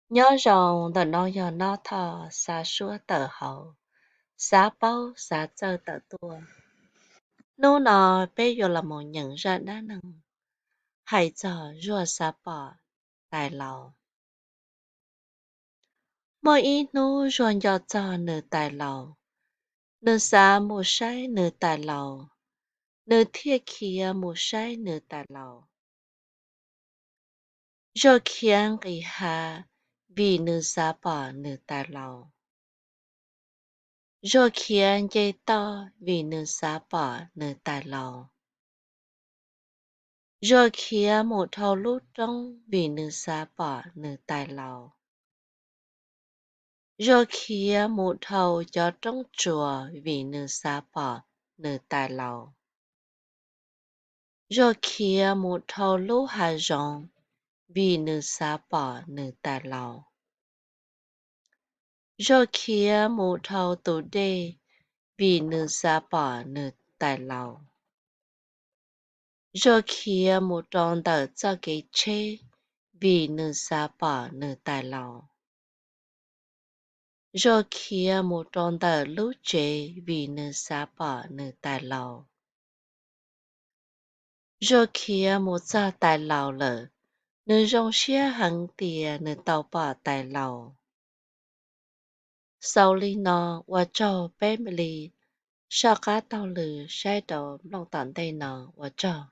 Nhớ rằng tờ nó giờ nó thọ xa xua tờ hậu, xa bao xa chờ tờ tua. Nô nọ bây giờ là một nhận ra đá nâng, hãy chờ rùa xa bỏ, tài lầu. Mỗi ý nô ruồn giờ chờ nửa tài lầu, nửa xa một sai nửa tài lầu, nửa thiết kia một sai nửa tài lầu. Rồi khiến kỳ hà vì nửa xa bỏ nửa tài lầu. Rồi khiến dây to vì nửa xa bỏ nửa tài lầu. Rồi khiến một thầu lút trong vì nửa xa bỏ nửa tài lầu. Rồi khiến một thầu cho trong chùa vì nửa xa bỏ nửa tài lầu. Rồi khiến một thầu lũ hà rộng vì nửa xa bỏ nửa tài lầu. Rồi khiến một thầu tổ đề vì nửa xa bỏ nửa tài lầu. Rồi kia một tròn tờ cho cái chê vì nửa xa bỏ nửa tài lầu. Rồi kia một tròn tờ lũ chê vì nửa xa bỏ nửa tài lầu. Rồi kia một gia tài lầu lỡ, nửa rong xia hẳn tìa nửa tàu bỏ tài lầu. Sau lý nó và cho bếp lì, sao cá tàu lử sai đầu lòng tận tay nó và cho.